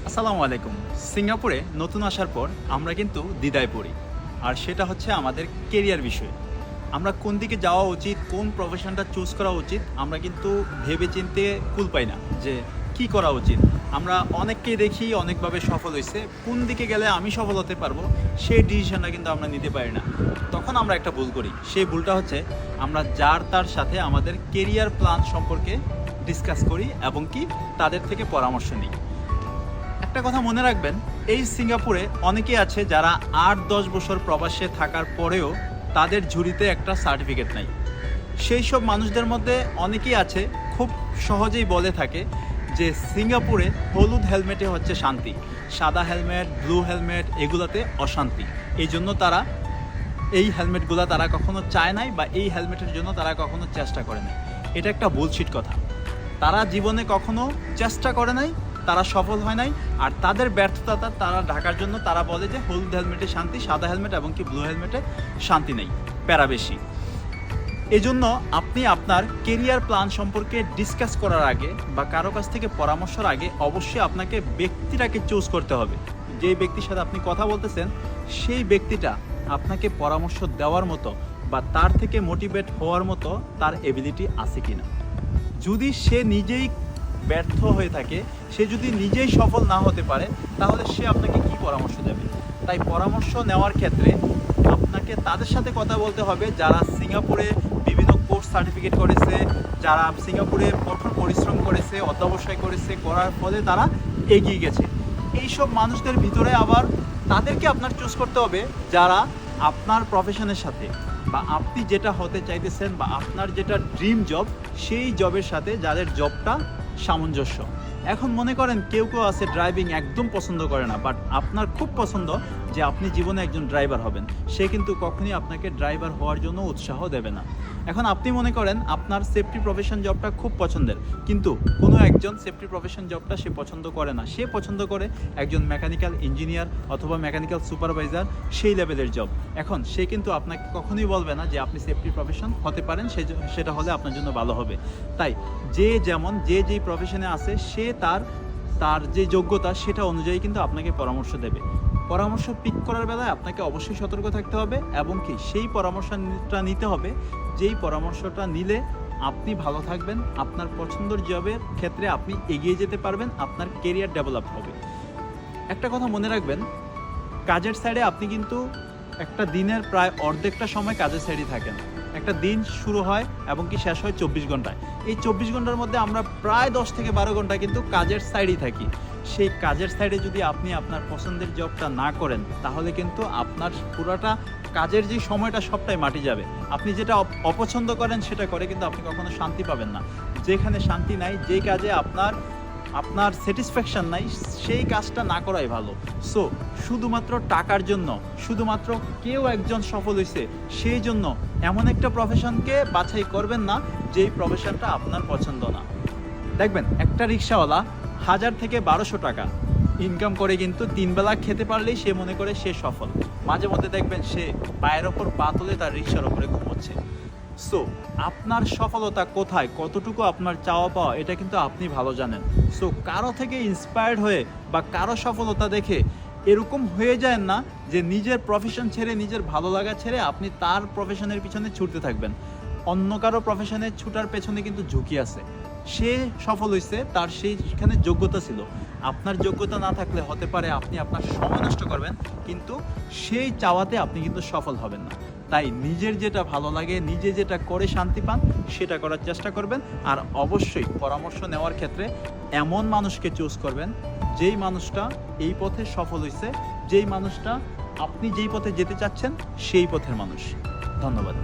আসসালামু আলাইকুম। সিঙ্গাপুরে নতুন আসার পর আমরা কিন্তু দ্বিধায় পড়ি, আর সেটা হচ্ছে আমাদের কেরিয়ার বিষয়ে। আমরা কোন দিকে যাওয়া উচিত, কোন প্রফেশনটা চুজ করা উচিত, আমরা কিন্তু ভেবে চিনতে কুল পাই না যে কি করা উচিত। আমরা অনেককেই দেখি অনেকভাবে সফল হয়েছে, কোন দিকে গেলে আমি সফল হতে পারবো সেই ডিসিশনটা কিন্তু আমরা নিতে পারি না। তখন আমরা একটা ভুল করি, সেই ভুলটা হচ্ছে আমরা যার তার সাথে আমাদের কেরিয়ার প্ল্যান সম্পর্কে ডিসকাস করি এবং কি তাদের থেকে পরামর্শ নিই। একটা কথা মনে রাখবেন, এই সিঙ্গাপুরে অনেকেই আছে যারা ৮-১০ বছর প্রবাসে থাকার পরেও তাদের ঝুড়িতে একটা সার্টিফিকেট নাই। সেই সব মানুষদের মধ্যে অনেকেই আছে খুব সহজেই বলে থাকে যে সিঙ্গাপুরে হলুদ হেলমেটে হচ্ছে শান্তি, সাদা হেলমেট, ব্লু হেলমেট এগুলাতে অশান্তি। এই জন্য তারা এই হেলমেটগুলো তারা কখনো চায় নাই বা এই হেলমেটের জন্য তারা কখনো চেষ্টা করে নাই। এটা একটা বুলশিট কথা। তারা জীবনে কখনো চেষ্টা করে নাই, তারা সফল হয় নাই, আর তাদের ব্যর্থতা তারা ঢাকার জন্য তারা বলে যে হলুদ হেলমেটে শান্তি, সাদা হেলমেট এবং কি ব্লু হেলমেটে শান্তি নেই, প্যারা বেশি। এজন্য আপনি আপনার কেরিয়ার প্ল্যান সম্পর্কে ডিসকাস করার আগে বা কারো কাছ থেকে পরামর্শের আগে অবশ্যই আপনাকে ব্যক্তিটাকে চুজ করতে হবে। যেই ব্যক্তির সাথে আপনি কথা বলতেছেন সেই ব্যক্তিটা আপনাকে পরামর্শ দেওয়ার মতো বা তার থেকে মোটিভেট হওয়ার মতো তার এবিলিটি আছে কিনা। যদি সে নিজেই ব্যর্থ হয়ে থাকে, সে যদি নিজেই সফল না হতে পারে, তাহলে সে আপনাকে কি পরামর্শ দেবে? তাই পরামর্শ নেওয়ার ক্ষেত্রে আপনাকে তাদের সাথে কথা বলতে হবে যারা সিঙ্গাপুরে বিভিন্ন কোর্স সার্টিফিকেট করেছে, যারা সিঙ্গাপুরে কঠোর পরিশ্রম করেছে, অধ্যবসায় করেছে, করার ফলে তারা এগিয়ে গেছে। এইসব মানুষদের ভিতরে আবার তাদেরকে আপনার চুজ করতে হবে যারা আপনার প্রফেশনের সাথে বা আপনি যেটা হতে চাইতেছেন বা আপনার যেটা ড্রিম জব সেই জবের সাথে যাদের জবটা সামঞ্জস্য। এখন মনে করেন কেউ কেউ আছে ড্রাইভিং একদম পছন্দ করে না, বাট আপনার খুব পছন্দ যে আপনি জীবনে একজন ড্রাইভার হবেন, সে কিন্তু কখনই আপনাকে ড্রাইভার হওয়ার জন্য উৎসাহ দেবে না। এখন আপনি মনে করেন আপনার সেফটি প্রফেশন জবটা খুব পছন্দের, কিন্তু কোনো একজন সেফটি প্রফেশন জবটা সে পছন্দ করে না, সে পছন্দ করে একজন মেকানিক্যাল ইঞ্জিনিয়ার অথবা মেকানিক্যাল সুপারভাইজার, সেই লেভেলের জব। এখন সে কিন্তু আপনাকে কখনোই বলবে না যে আপনি সেফটি প্রফেশন হতে পারেন, সেটা হলে আপনার জন্য ভালো হবে। তাই যে যেমন যেই প্রফেশনে আছে সে তার যে যোগ্যতা সেটা অনুযায়ী কিন্তু আপনাকে পরামর্শ দেবে। পরামর্শ পিক করার বেলায় আপনাকে অবশ্যই সতর্ক থাকতে হবে এবং কি সেই পরামর্শটা নিতে হবে যেই পরামর্শটা নিলে আপনি ভালো থাকবেন, আপনার পছন্দের জবের ক্ষেত্রে আপনি এগিয়ে যেতে পারবেন, আপনার কেরিয়ার ডেভেলপ হবে। একটা কথা মনে রাখবেন, কাজের সাইডে আপনি কিন্তু একটা দিনের প্রায় অর্ধেকটা সময় কাজের সাইডে থাকেন। একটা দিন শুরু হয় এবং কি শেষ হয় 24 ঘন্টায়। এই 24 ঘন্টার মধ্যে আমরা প্রায় 10 থেকে 12 ঘন্টা কিন্তু কাজের সাইডেই থাকি। সেই কাজের সাইডে যদি আপনি আপনার পছন্দের জবটা না করেন, তাহলে কিন্তু আপনার পুরোটা কাজের যে সময়টা সবটাই মাটি যাবে। আপনি যেটা অপছন্দ করেন সেটা করে কিন্তু আপনি কখনো শান্তি পাবেন না। যেখানে শান্তি নাই, যেই কাজে আপনার স্যাটিসফ্যাকশন নাই, সেই কাজটা না করাই ভালো। সো শুধুমাত্র টাকার জন্য, শুধুমাত্র কেউ একজন সফল হয়েছে সেই জন্য এমন একটা প্রফেশনকে বাছাই করবেন না যেই প্রফেশনটা আপনার পছন্দ না। দেখবেন একটা রিক্সাওয়ালা 1000 থেকে 1200 টাকা ইনকাম করে কিন্তু 3 বেলা খেতে পারলেই সে মনে করে সে সফল। মাঝে মধ্যে দেখবেন সে পায়ের ওপর পা তুলে তার রিক্সার ওপরে ঘুমোচ্ছে। সো আপনার সফলতা কোথায়, কতটুকু আপনার চাওয়া পাওয়া, এটা কিন্তু আপনি ভালো জানেন। সো কারো থেকে ইন্সপায়ার্ড হয়ে বা কারো সফলতা দেখে এরকম হয়ে যায় না যে নিজের প্রফেশন ছেড়ে, নিজের ভালো লাগা ছেড়ে আপনি তার প্রফেশনের পিছনে ছুটতে থাকবেন। অন্য কারো প্রফেশনে ছুটার পেছনে কিন্তু ঝুঁকি আছে। সে সফল হয়েছে, তার সেইখানে যোগ্যতা ছিল। আপনার যোগ্যতা না থাকলে হতে পারে আপনি আপনার সময় নষ্ট করবেন, কিন্তু সেই চাওয়াতে আপনি কিন্তু সফল হবেন না। তাই নিজের যেটা ভালো লাগে, নিজে যেটা করে শান্তি পান সেটা করার চেষ্টা করবেন। আর অবশ্যই পরামর্শ নেওয়ার ক্ষেত্রে এমন মানুষকে চুজ করবেন যেই মানুষটা এই পথে সফল হয়েছে, যেই মানুষটা আপনি যেই পথে যেতে চাচ্ছেন সেই পথের মানুষ। ধন্যবাদ।